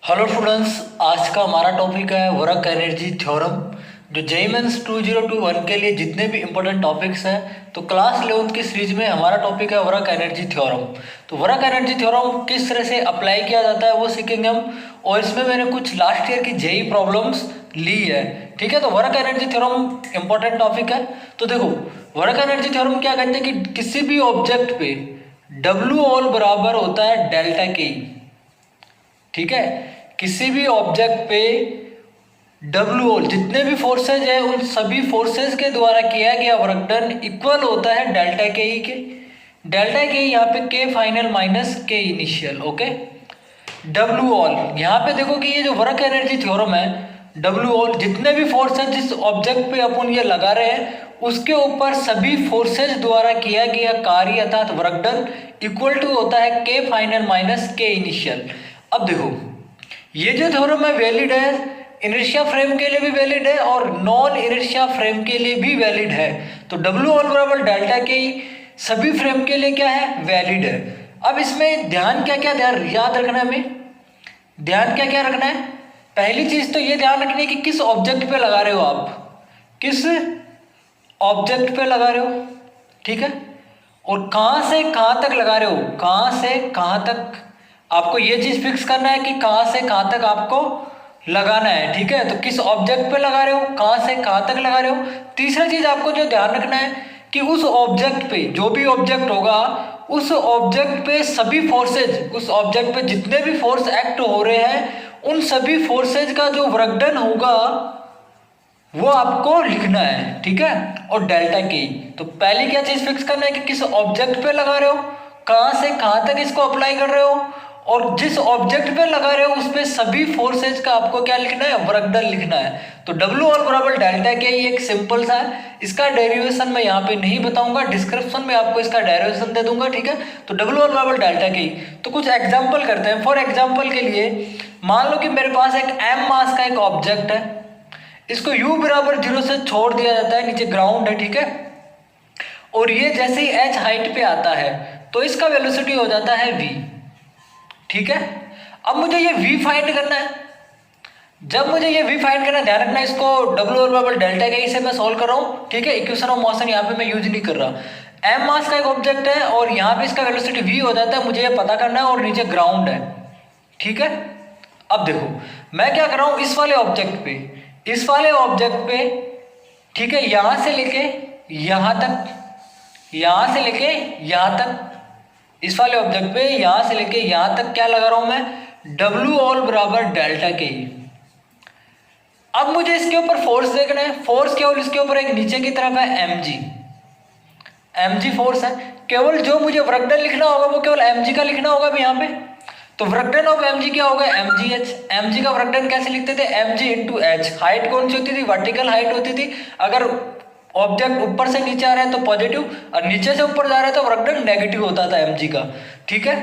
Hello students, आज का हमारा टॉपिक है वर्क एनर्जी थ्योरम। जो जेईई मेंस 2021 के लिए जितने भी इंपॉर्टेंट टॉपिक्स हैं, तो क्लास 11th की सीरीज में हमारा टॉपिक है वर्क एनर्जी थ्योरम। तो वर्क एनर्जी थ्योरम किस तरह से अप्लाई किया जाता है वो सीखेंगे हम। और इसमें मैंने कुछ लास्ट ईयर की जेईई प्रॉब्लम्स ली है। ठीक है, तो work energy theorem important topic है। तो देखो, वर्क एनर्जी थ्योरम क्या कहते हैं कि किसी भी ऑब्जेक्ट पे डब्ल्यू ऑल बराबर होता है डेल्टा के। ठीक है, किसी भी ऑब्जेक्ट पे डब्ल्यू ऑल जितने भी फोर्सेज है उन सभी फोर्सेज के द्वारा किया गया वर्क डन इक्वल होता है डेल्टा के ई के। डेल्टा के यहाँ पे के फाइनल माइनस के इनिशियल। ओके, डब्ल्यू ऑल यहाँ पे देखो कि ये जो वर्क एनर्जी थ्योरम है, डब्ल्यू ऑल जितने भी फोर्स है जिस ऑब्जेक्ट पे अपन ये लगा रहे हैं उसके ऊपर सभी फोर्सेज द्वारा किया गया कार्य अर्थात वर्क डन इक्वल टू होता है के फाइनल माइनस के इनिशियल। अब देखो, ये जो थ्योरम है वैलिड है, इनर्शिया फ्रेम के लिए भी वैलिड है और नॉन इनर्शिया फ्रेम के लिए भी वैलिड है। तो डब्ल्यू ऑल बराबर डेल्टा के सभी फ्रेम के लिए क्या है, वैलिड है। अब इसमें ध्यान क्या क्या याद रखना है हमें, ध्यान क्या क्या रखना है। पहली चीज तो ये ध्यान रखनी है कि किस ऑब्जेक्ट पे लगा रहे हो आप, किस ऑब्जेक्ट पे लगा रहे हो। ठीक है, और कहां से कहां तक लगा रहे हो, कहां से कहां तक आपको ये चीज फिक्स करना है कि कहां से कहां तक आपको लगाना है। ठीक है, तो किस ऑब्जेक्ट पे लगा रहे हो, कहां से कहां तक लगा रहे हो। तीसरा चीज आपको जो ध्यान रखना है कि उस ऑब्जेक्ट पे जो भी ऑब्जेक्ट होगा उस ऑब्जेक्ट पे सभी फोर्सेज, उस ऑब्जेक्ट पे जितने भी फोर्स एक्ट हो रहे हैं उन सभी फोर्सेज का जो वर्क डन होगा वो आपको लिखना है। ठीक है, और डेल्टा के। तो पहली क्या चीज फिक्स करना है कि किस ऑब्जेक्ट पे लगा रहे हो, कहां से कहां तक इसको अप्लाई कर रहे हो, और जिस ऑब्जेक्ट पे लगा रहे हो उस पे सभी फोर्सेज का आपको क्या लिखना है, वर्क डन लिखना है। तो डब्ल्यू ऑल बराबर डेल्टा के ही एक सिंपल सा है, इसका डेरिवेशन मैं यहाँ पे नहीं बताऊंगा, डिस्क्रिप्शन में आपको इसका डेरिवेशन दे दूंगा। ठीक है, तो डब्ल्यू ऑल बराबर डेल्टा के ही। तो कुछ एग्जाम्पल करते हैं। फॉर एग्जाम्पल के लिए मान लो कि मेरे पास एक एम मास का एक ऑब्जेक्ट है, इसको u बराबर 0 से छोड़ दिया जाता है, नीचे ग्राउंड है। ठीक है, और ये जैसे ही h हाइट पे आता है तो इसका वेलोसिटी हो जाता है v। ठीक है, अब मुझे ये v फाइंड करना है। जब मुझे ये v फाइंड करना है, ध्यान रखना इसको w बराबर डेल्टा के से मैं सॉल्व कर रहा हूँ। ठीक है, इक्वेशन ऑफ मोशन यहाँ पे मैं यूज नहीं कर रहा। m मास का एक ऑब्जेक्ट है और यहाँ पे इसका वेलोसिटी v हो जाता है, मुझे ये पता करना है, और नीचे ग्राउंड है। ठीक है, अब देखो मैं क्या कर रहा हूँ, इस वाले ऑब्जेक्ट पे, इस वाले ऑब्जेक्ट पे, ठीक है, यहां से लेके यहां तक, यहां से लेके यहां तक, इस वाले ऑब्जेक्ट पे यहां से लेके यहां तक क्या लगा रहा हूं मैं, डब्ल्यू ऑल बराबर डेल्टा के। अब मुझे इसके ऊपर फोर्स देखना है। फोर्स केवल इसके ऊपर एक नीचे की तरफ है mg, mg फोर्स है। केवल जो मुझे वर्क डन लिखना होगा वो केवल mg का लिखना होगा अभी यहाँ पे। तो वर्क डन ऑफ mg क्या होगा, mgh। mg का वर्क डन कैसे लिखते थे, mg इंटू h। हाइट कौन सी होती थी, वर्टिकल हाइट होती थी। अगर ऑब्जेक्ट ऊपर से नीचे आ रहा है तो पॉजिटिव, और नीचे से ऊपर जा रहा है तो वर्क डन नेगेटिव होता था mg का। ठीक है,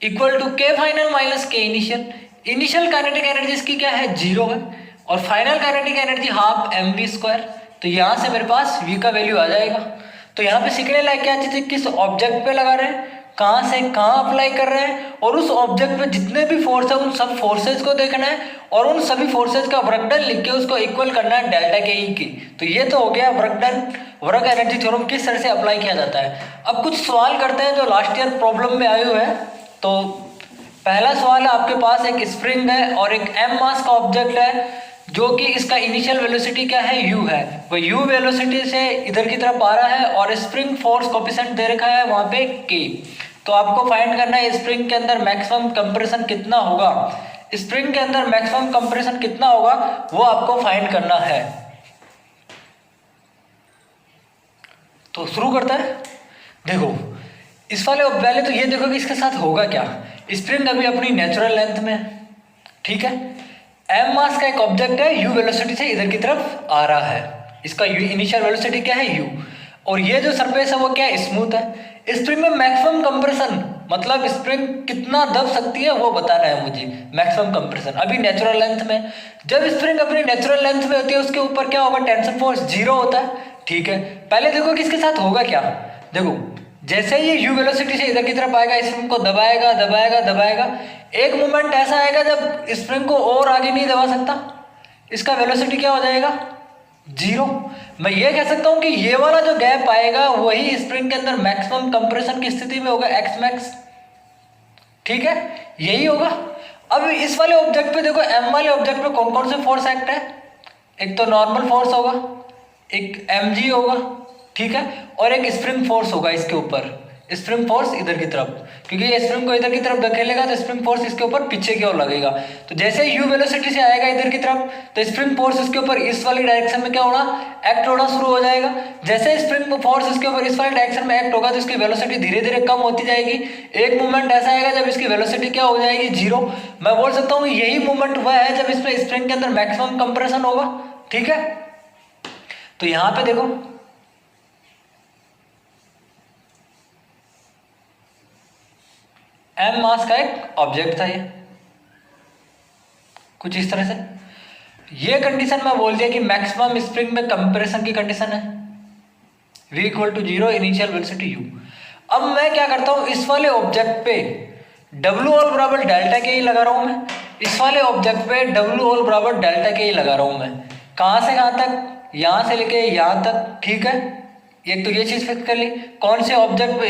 इक्वल टू के फाइनल माइनस के इनिशियल। इनिशियल काइनेटिक एनर्जी इसकी क्या है, 0 है, और final kinetic energy half mv square. तो यहाँ से मेरे पास v का वैल्यू आ जाएगा। तो यहाँ पे सीखने लायक क्या चीज है, किस ऑब्जेक्ट पे लगा रहे हैं, कहां से कहां अप्लाई कर रहे हैं, और उस ऑब्जेक्ट पे जितने भी फोर्स है उन सब फोर्सेज को देखना है, और उन सभी फोर्सेज का वर्क डन लिख के उसको इक्वल करना है डेल्टा के ई की। तो ये तो हो गया work done, work energy theorem किस तरह से अप्लाई किया जाता है। अब कुछ सवाल करते हैं जो लास्ट ईयर प्रॉब्लम में आए हुए हैं। तो पहला सवाल है, आपके पास एक स्प्रिंग है और एक एम मास का ऑब्जेक्ट है जो कि इसका इनिशियल वेलोसिटी क्या है, u है। वो u वेलोसिटी से इधर की तरफ आ रहा है और स्प्रिंग फोर्स कोफिशिएंट दे रखा है वहां पे k। तो आपको फाइंड करना है स्प्रिंग के अंदर मैक्सिमम कंप्रेशन कितना होगा, स्प्रिंग के अंदर मैक्सिमम कंप्रेशन कितना होगा वो आपको फाइंड करना है। तो शुरू करता है। देखो इस वाले पहले तो ये देखो कि इसके साथ होगा क्या। स्प्रिंग अभी अपनी नेचुरल लेंथ में है। ठीक है, एम मास का एक ऑब्जेक्ट है, u वेलोसिटी से इधर की तरफ आ रहा है, इसका इनिशियल वेलोसिटी क्या है u, और ये जो सरफेस है वो क्या है, स्मूथ है। स्प्रिंग में मैक्सिमम कंप्रेशन मतलब स्प्रिंग कितना दब सकती है वो बताना है मुझे, मैक्सिमम कंप्रेशन अभी नेचुरल लेंथ में। जब स्प्रिंग अपनी नेचुरल लेंथ में होती है उसके ऊपर क्या होगा, टेंशन फोर्स 0 होता है। ठीक है, पहले देखो कि इसके साथ होगा क्या। देखो जैसे ही u वेलोसिटी से इधर की तरफ आएगा स्प्रिंग को दबाएगा दबाएगा दबाएगा, एक मोमेंट ऐसा आएगा जब स्प्रिंग को और आगे नहीं दबा सकता, इसका वेलोसिटी क्या हो जाएगा, 0। मैं ये कह सकता हूं कि ये वाला जो गैप आएगा वही स्प्रिंग के अंदर मैक्सिमम कंप्रेशन की स्थिति में होगा, एक्स मैक्स। ठीक है, यही होगा। अब इस वाले ऑब्जेक्ट पे देखो, एम वाले ऑब्जेक्ट पे कौन कौन से फोर्स एक्ट है, एक तो नॉर्मल फोर्स होगा, एक mg होगा, ठीक है, और एक स्प्रिंग फोर्स होगा इसके ऊपर, स्प्रिंग फोर्स इधर की तरफ, क्योंकि ये स्प्रिंग को इधर की तरफ धकेलेगा तो स्प्रिंग फोर्स इसके ऊपर पीछे की ओर लगेगा। तो जैसे u वेलोसिटी से आएगा इधर की तरफ तो स्प्रिंग फोर्स इसके ऊपर इस वाली डायरेक्शन में क्या होना, एक्ट होना शुरू हो जाएगा। जैसे स्प्रिंग फोर्स इसके ऊपर इस वाली डायरेक्शन में एक्ट होगा तो इसकी वेलोसिटी धीरे धीरे कम होती जाएगी। एक मूवमेंट ऐसा आएगा जब इसकी वेलोसिटी क्या हो जाएगी, 0। मैं बोल सकता हूँ यही मूवमेंट वह है जब इसमें स्प्रिंग के अंदर मैक्सिमम कंप्रेशन होगा। ठीक है, तो यहां पे देखो m मास का एक ऑब्जेक्ट था, ये कुछ इस तरह से। ये कंडीशन मैं बोल दिया कि मैक्सिमम स्प्रिंग में कंप्रेशन की कंडीशन है, v equal to 0 initial velocity u। अब मैं क्या करता हूं, इस वाले ऑब्जेक्ट पे w ऑल बराबर डेल्टा के ही लगा रहा हूं मैं, इस वाले ऑब्जेक्ट पे w ऑल बराबर डेल्टा के ही लगा रहा हूं मैं। कहां से कहां तक, यहां से लेके यहां तक। ठीक है, एक तो ये चीज फिक्स कर ली, कौन से ऑब्जेक्ट पे,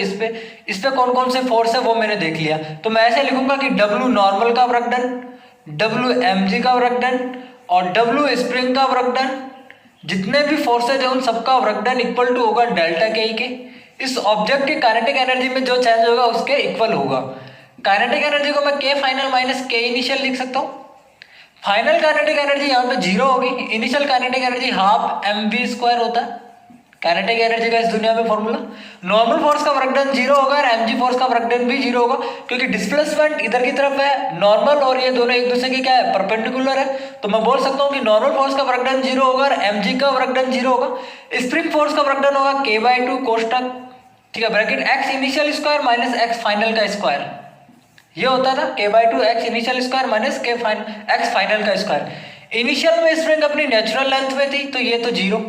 इस पे कौन कौन से फोर्स है वो मैंने देख लिया। तो मैं ऐसे लिखूंगा कि W नॉर्मल का वर्क डन, W mg का वर्क डन और W स्प्रिंग का वर्क डन, जितने भी फोर्सेज है उन सबका वर्क डन इक्वल टू होगा डेल्टा के ही के। इस ऑब्जेक्ट की काइनेटिक एनर्जी में जो चेंज होगा उसके इक्वल होगा। काइनेटिक एनर्जी को मैं k final minus k initial लिख सकता हूँ। फाइनल काइनेटिक एनर्जी यहाँ पे 0 होगी, initial kinetic energy half mv² होता है काइनेटिक एनर्जी का इस दुनिया में फॉर्मूला। नॉर्मल फोर्स का वर्क डन 0 होगा और mg फोर्स का वर्क डन भी 0 होगा, क्योंकि डिस्प्लेसमेंट इधर की तरफ है नॉर्मल और ये दोनों एक दूसरे के क्या है, परपेंडिकुलर है। तो मैं बोल सकता हूँ कि नॉर्मल फोर्स का वर्क डन 0 होगा और mg का वर्क डन 0 होगा। स्प्रिंग फोर्स का वर्क डन होगा k/2 कोष्टक, ठीक है, bracket x initial square minus x final का स्क्वायर, ये होता था k/2 x initial square minus x final का स्क्वायर। इनिशियल में स्प्रिंग अपनी नेचुरल लेंथ में थी तो ये तो 0,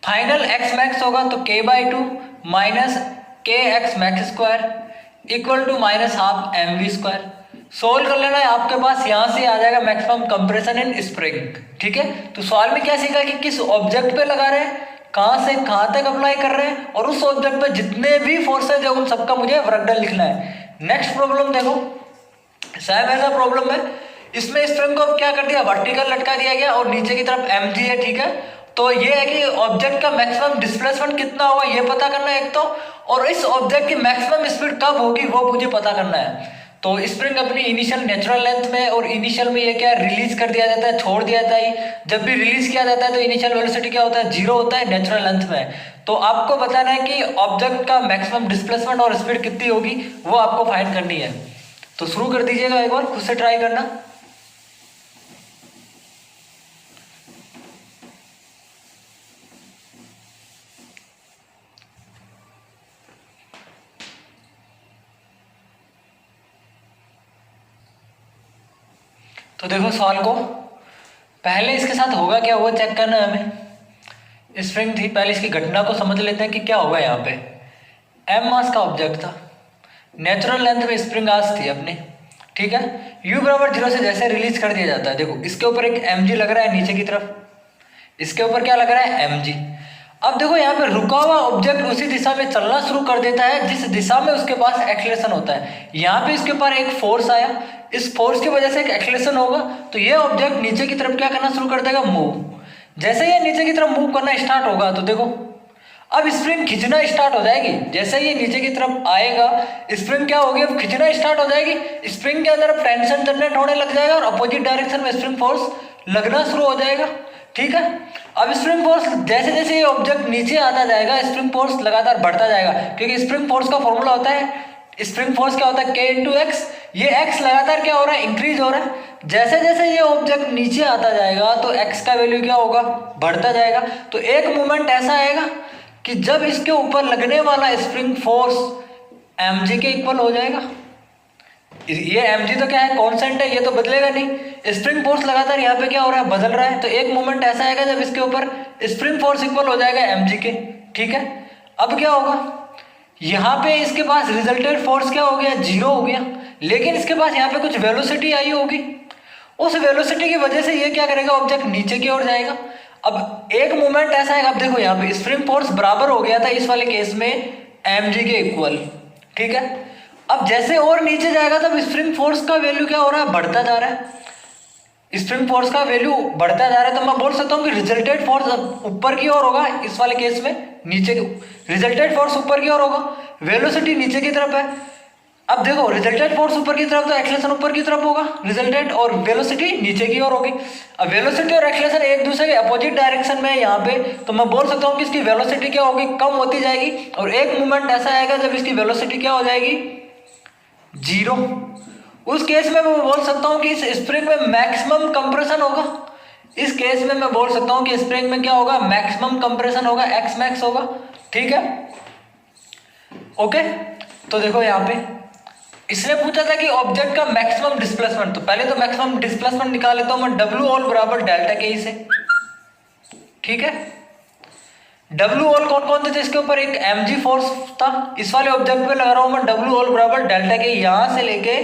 फाइनल x मैक्स होगा तो k/2 minus kx max square equal to minus half mv²। Solve कर लेना है, आपके पास यहां से आ जाएगा मैक्सिमम कंप्रेशन इन स्प्रिंग। ठीक है, तो सवाल में क्या सीखा कि किस ऑब्जेक्ट पे लगा रहे हैं, कहां से कहां तक अप्लाई कर रहे हैं और उस ऑब्जेक्ट पे जितने भी फोर्सेज है उन सबका मुझे वर्क डन लिखना है। नेक्स्ट प्रॉब्लम देखो, सेम ऐसा प्रॉब्लम है, इसमें स्प्रिंग को क्या कर दिया, वर्टिकल लटका दिया गया और नीचे की तरफ mg है। ठीक है, तो ये है कि ऑब्जेक्ट का मैक्सिमम डिस्प्लेसमेंट कितना होगा ये पता करना है एक तो, और इस ऑब्जेक्ट की मैक्सिमम स्पीड कब होगी वो मुझे पता करना है। तो स्प्रिंग अपनी इनिशियल नेचुरल लेंथ में, और इनिशियल में ये क्या रिलीज कर दिया जाता है, छोड़ दिया जाता है। जब भी रिलीज किया जाता है तो इनिशियल वेलोसिटी क्या होता है, 0 होता है नेचुरल लेंथ में। तो आपको बताना है कि ऑब्जेक्ट का मैक्सिमम डिस्प्लेसमेंट और स्पीड कितनी होगी वो आपको फाइंड करनी है। तो शुरू कर दीजिएगा, एक बार खुद से ट्राई करना। तो देखो सवाल को, पहले इसके साथ होगा क्या वो चेक करना है हमें। स्प्रिंग थी, पहले इसकी घटना को समझ लेते हैं कि क्या होगा। यहाँ पे m मास का ऑब्जेक्ट था, नेचुरल लेंथ में स्प्रिंग आज थी अपनी। ठीक है, u बराबर 0 से जैसे रिलीज कर दिया जाता है, देखो इसके ऊपर एक mg लग रहा है नीचे की तरफ, इसके ऊपर क्या लग रहा है mg। अब देखो यहाँ पे रुका हुआ ऑब्जेक्ट उसी दिशा में चलना शुरू कर देता है जिस दिशा में उसके पास एक्सेलरेशन होता है। यहाँ पे इसके ऊपर एक फोर्स आया, इस फोर्स की वजह से एक एक्सेलरेशन होगा, तो ये ऑब्जेक्ट नीचे की तरफ क्या करना शुरू कर देगा, मूव। जैसे ये नीचे की तरफ मूव करना स्टार्ट होगा तो देखो अब स्प्रिंग खींचना स्टार्ट हो जाएगी। जैसे ये नीचे की तरफ आएगा स्प्रिंग क्या होगी, अब खींचना स्टार्ट हो जाएगी। स्प्रिंग के अंदर टेंशन जनरेट होने लग जाएगा और अपोजिट डायरेक्शन में स्प्रिंग फोर्स लगना शुरू हो जाएगा। ठीक है, अब स्प्रिंग फोर्स जैसे जैसे ये ऑब्जेक्ट नीचे आता जाएगा स्प्रिंग फोर्स लगातार बढ़ता जाएगा, क्योंकि स्प्रिंग फोर्स का फॉर्मूला होता है, स्प्रिंग फोर्स क्या होता है, k इंटू एक्स। ये x लगातार क्या हो रहा है, इंक्रीज हो रहा है। जैसे जैसे ये ऑब्जेक्ट नीचे आता जाएगा तो x का वैल्यू क्या होगा, बढ़ता जाएगा। तो एक मोमेंट ऐसा आएगा कि जब इसके ऊपर लगने वाला स्प्रिंग फोर्स mg के इक्वल हो जाएगा। ये mg तो क्या है, कांस्टेंट है, ये तो बदलेगा नहीं। स्प्रिंग फोर्स लगातार यहाँ पे क्या हो रहा है, बदल रहा है। तो एक मोमेंट ऐसा आएगा जब इसके ऊपर स्प्रिंग फोर्स इक्वल हो जाएगा mg के। ठीक है, अब क्या होगा, यहाँ पे इसके पास रिजल्टेड फोर्स क्या हो गया, 0 हो गया, लेकिन इसके पास यहाँ पे कुछ वेलोसिटी आई होगी। उस वेलोसिटी की वजह से ये क्या करेगा, ऑब्जेक्ट नीचे की ओर जाएगा। अब एक मोमेंट ऐसा है, अब देखो यहाँ पे स्प्रिंग फोर्स बराबर हो गया था इस वाले केस में mg के इक्वल, ठीक है। अब जैसे और नीचे जाएगा तब स्प्रिंग फोर्स का वैल्यू क्या हो रहा है, बढ़ता जा रहा है। स्प्रिंग फोर्स का वैल्यू बढ़ता जा रहा है, तो मैं बोल सकता हूँ कि रिजल्टेड फोर्स ऊपर की ओर होगा, इस वाले केस में नीचे रिजल्टेड फोर्स ऊपर की ओर होगा, वेलोसिटी नीचे की तरफ है। अब देखो रिजल्टेड फोर्स ऊपर की तरफ तो एक्सेलरेशन ऊपर की तरफ होगा रिजल्टेड, और वेलोसिटी नीचे की ओर होगी। अब वेलोसिटी और एक्सेलरेशन एक दूसरे के अपोजिट डायरेक्शन में है यहाँ पे, तो मैं बोल सकता हूँ कि इसकी वेलोसिटी क्या होगी, कम होती जाएगी, और एक मोमेंट ऐसा आएगा जब इसकी वेलोसिटी क्या हो जाएगी, 0। उस केस में मैं बोल सकता हूँ कि इस स्प्रिंग में मैक्सिमम कंप्रेशन होगा। इस केस में मैं बोल सकता हूँ कि स्प्रिंग में क्या होगा, मैक्सिमम कंप्रेशन होगा, एक्स मैक्स होगा, ठीक है, ओके। तो देखो यहाँ पे इसने पूछा था कि ऑब्जेक्ट का मैक्सिमम डिस्प्लेसमेंट, तो पहले तो मैक्सिमम डिस्प्लेसमेंट निकाल लेता हूं मैं, डब्ल्यू ऑल बराबर डेल्टा के से, ठीक है। डब्ल्यू ऑल कौन कौन थे इसके ऊपर, एक mg फोर्स था, इस वाले ऑब्जेक्ट पे लगा रहा हूं मैं डब्ल्यू ऑल बराबर डेल्टा के, यहां से लेके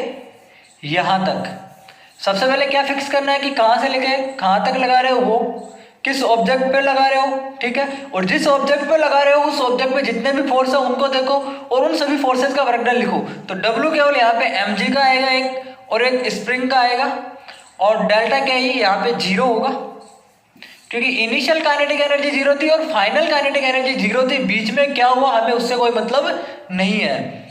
यहां तक। सबसे पहले क्या फिक्स करना है कि कहां से लेके कहां तक लगा रहे हो, वो किस ऑब्जेक्ट पे लगा रहे हो, ठीक है। और जिस ऑब्जेक्ट पे लगा रहे हो उस ऑब्जेक्ट पे जितने भी फोर्स है उनको देखो और उन सभी फोर्सेस का वर्कडन लिखो। तो डब्ल्यू केवल यहाँ पे mg का आएगा एक, और एक स्प्रिंग का आएगा, और डेल्टा क्या ही यहाँ पे 0 होगा, क्योंकि इनिशियल काइनेटिक एनर्जी 0 थी और फाइनल काइनेटिक एनर्जी 0 थी, बीच में क्या हुआ हमें उससे कोई मतलब नहीं है।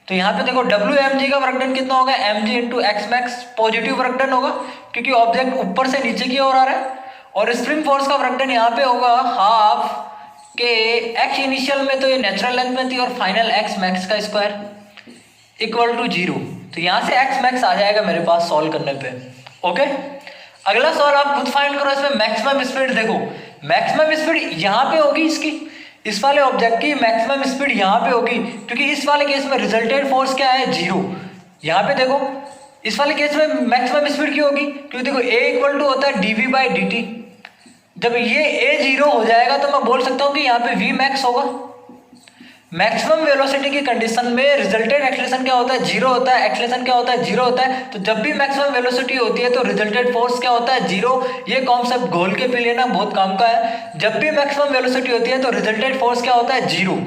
तो यहाँ पे देखो डब्ल्यू mg का वर्कडन कितना होगा, mg into x max, positive work done होगा क्योंकि ऑब्जेक्ट ऊपर से नीचे की ओर आ रहा है, और स्प्रिंग फोर्स का वर्कडन यहाँ पे होगा हाफ के एक्स इनिशियल में तो ये नेचुरल लेंथ में थी, और फाइनल एक्स मैक्स का स्क्वायर इक्वल टू 0। तो यहाँ से एक्स मैक्स आ जाएगा मेरे पास सॉल्व करने पे, ओके। अगला सवाल आप खुद फाइंड करो, इसमें मैक्सिमम स्पीड देखो, मैक्सिमम स्पीड यहाँ पे होगी इसकी, इस वाले ऑब्जेक्ट की मैक्सिमम स्पीड यहाँ पे होगी, क्योंकि इस वाले केस में रिजल्टेड फोर्स क्या है, 0। यहाँ पे देखो इस वाले केस में मैक्सिमम स्पीड क्यों होगी, क्योंकि देखो a इक्वल टू होता है dv बाई dt। जब ये a 0 हो जाएगा तो मैं बोल सकता हूँ कि यहाँ पे v मैक्स होगा। मैक्सिमम वेलोसिटी की कंडीशन में रिजल्टेड एक्सेलरेशन क्या होता है, 0 होता है, एक्सेलरेशन क्या होता है, 0 होता है। तो जब भी मैक्सिमम वेलोसिटी होती है तो रिजल्टेड फोर्स क्या होता है, 0। ये कॉन्सेप्ट घोल के पी लेना, बहुत काम का है। जब भी मैक्सिमम वेलोसिटी होती है तो रिजल्टेड फोर्स क्या होता है, 0।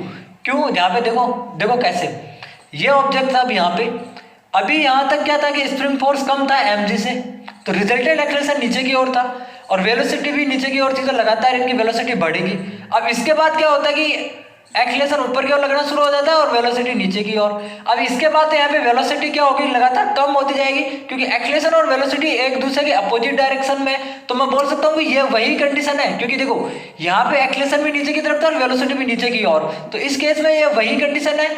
क्यों, यहाँ पे देखो देखो कैसे, ये ऑब्जेक्ट था यहाँ पे, अभी यहाँ तक क्या था कि स्प्रिंग फोर्स कम था mg से, तो रिजल्टेड एक्सेलरेशन नीचे की ओर था और वेलोसिटी भी नीचे की ओर थी, तो लगातार इनकी वेलोसिटी बढ़ेगी। अब इसके बाद क्या होता है कि एक्सेलरेशन ऊपर की ओर लगना शुरू हो जाता है और वेलोसिटी नीचे की ओर। अब इसके बाद यहाँ पे वेलोसिटी क्या होगी, लगातार कम होती जाएगी, क्योंकि एक्सेलरेशन और वेलोसिटी एक दूसरे के अपोजिट डायरेक्शन में। तो मैं बोल सकता हूँ कि ये वही कंडीशन है, क्योंकि देखो यहाँ पे एक्सेलरेशन भी नीचे की तरफ था और वेलोसिटी भी नीचे की ओर, तो इस केस में ये वही कंडीशन है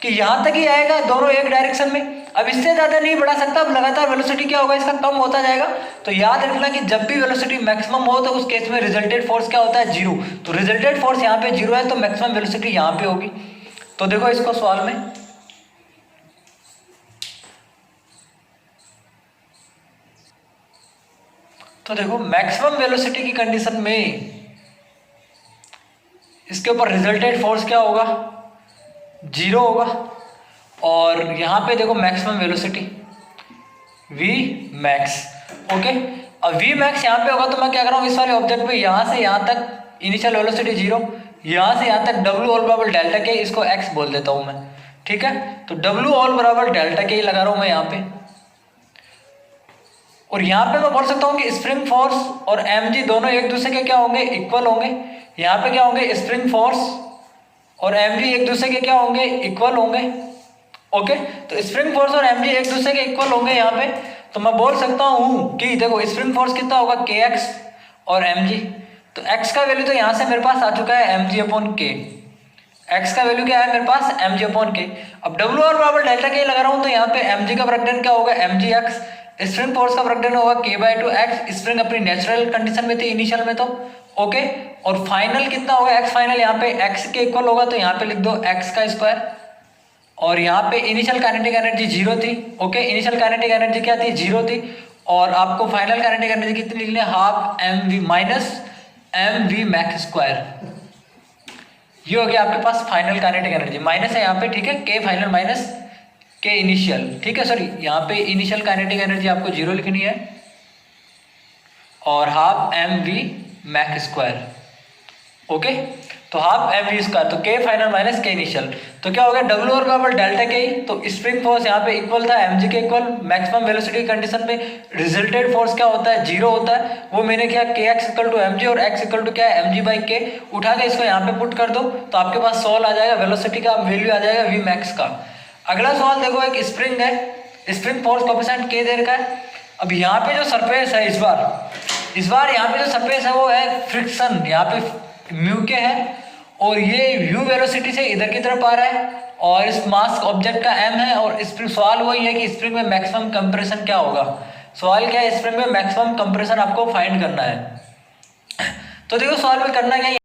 कि यहाँ तक ही आएगा, दोनों एक डायरेक्शन में। अब इससे ज्यादा नहीं बढ़ा सकता, अब लगातार वेलोसिटी क्या होगा, इसका कम होता जाएगा। तो याद रखना कि जब भी वेलोसिटी मैक्सिमम हो तो उस केस में रिजल्टेड फोर्स क्या होता है, 0। तो रिजल्टेड फोर्स यहाँ पे 0 है, तो मैक्सिमम वेलोसिटी यहाँ पे होगी। तो देखो इसको सवाल में, तो देखो मैक्सिमम वेलोसिटी की कंडीशन में इसके ऊपर रिजल्टेड फोर्स क्या होगा, 0 होगा। और यहाँ पे देखो maximum velocity v max, okay. अब v मैक्स यहाँ पे होगा, तो मैं क्या कर रहा हूँ, इस वाले ऑब्जेक्ट पे यहाँ से यहाँ तक इनिशियल वेलोसिटी 0, यहाँ से यहाँ तक w ऑल बराबर डेल्टा के, इसको x बोल देता हूँ मैं, ठीक है। तो w ऑल बराबर डेल्टा के ही लगा रहा हूँ मैं यहाँ पे, और यहाँ पे मैं बोल सकता हूँ कि स्प्रिंग फोर्स और mg दोनों एक दूसरे के क्या होंगे, इक्वल होंगे। यहाँ पे क्या होंगे, स्प्रिंग फोर्स और mg एक दूसरे के क्या होंगे, इक्वल होंगे, ओके। तो स्प्रिंग फोर्स और mg एक दूसरे के इक्वल होंगे यहाँ पे। तो मैं बोल सकता हूँ कि देखो स्प्रिंग फोर्स कितना होगा, kx और mg। तो x का वैल्यू तो यहाँ से मेरे पास आ चुका है mg अपॉन k, x का वैल्यू क्या है मेरे पास, mg अपॉन k। अब w और बराबर डेल्टा के लगा रहा हूँ, तो यहाँ पे mg का वर्कडन क्या होगा, mgx। स्प्रिंग फोर्स का वर्कडन होगा k/2x, स्प्रिंग अपनी नेचुरल कंडीशन में थी इनिशियल में, तो ओके। और फाइनल कितना होगा, x फाइनल यहाँ पे x के इक्वल होगा, तो यहाँ पे लिख दो x का स्क्वायर। और यहाँ पे इनिशियल काइनेटिक एनर्जी 0 थी, ओके। इनिशियल काइनेटिक एनर्जी क्या थी, 0 थी, और आपको फाइनल काइनेटिक एनर्जी कितनी लिखनी है, half mv minus mv max square. ये हो गया आपके पास फाइनल काइनेटिक एनर्जी, माइनस है यहाँ पे, ठीक है, के फाइनल माइनस के इनिशियल, ठीक है, सॉरी यहाँ पे इनिशियल काइनेटिक एनर्जी आपको 0 लिखनी है और half M V max square, okay, तो हाफ एम वी स्क्वायर, तो के फाइनल माइनस के इनिशियल, तो क्या हो गया डब्ल्यू और बराबर डेल्टा के, तो स्प्रिंग फोर्स यहाँ पे इक्वल था एम जी के इक्वल, मैक्सिमम वेलोसिटी कंडीशन में रिजल्टेड फोर्स क्या होता है, 0 होता है, वो मैंने क्या K X equal to M G और एक्स इक्वल टू क्या है एम जी बाई के, उठा के इसको यहाँ पे पुट कर दो तो आपके पास सॉल्व आ जाएगा, वेलोसिटी का वैल्यू आ जाएगा वी मैक्स का। अगला सवाल देखो, एक स्प्रिंग है, स्प्रिंग फोर्स कोएफिशिएंट के दे रखा है, अब यहाँ पे जो सरफेस है इस बार यहाँ पे जो सरफेस है वो है फ्रिक्शन, यहाँ पे म्यू के है और ये यू वेलोसिटी से इधर की तरफ आ रहा है और इस मास ऑब्जेक्ट का एम है और स्प्रिंग, सवाल वही है कि स्प्रिंग में मैक्सिमम कंप्रेशन क्या होगा, सवाल क्या है स्प्रिंग में मैक्सिमम कंप्रेशन आपको फाइंड करना है। तो देखो सवाल में करना क्या है,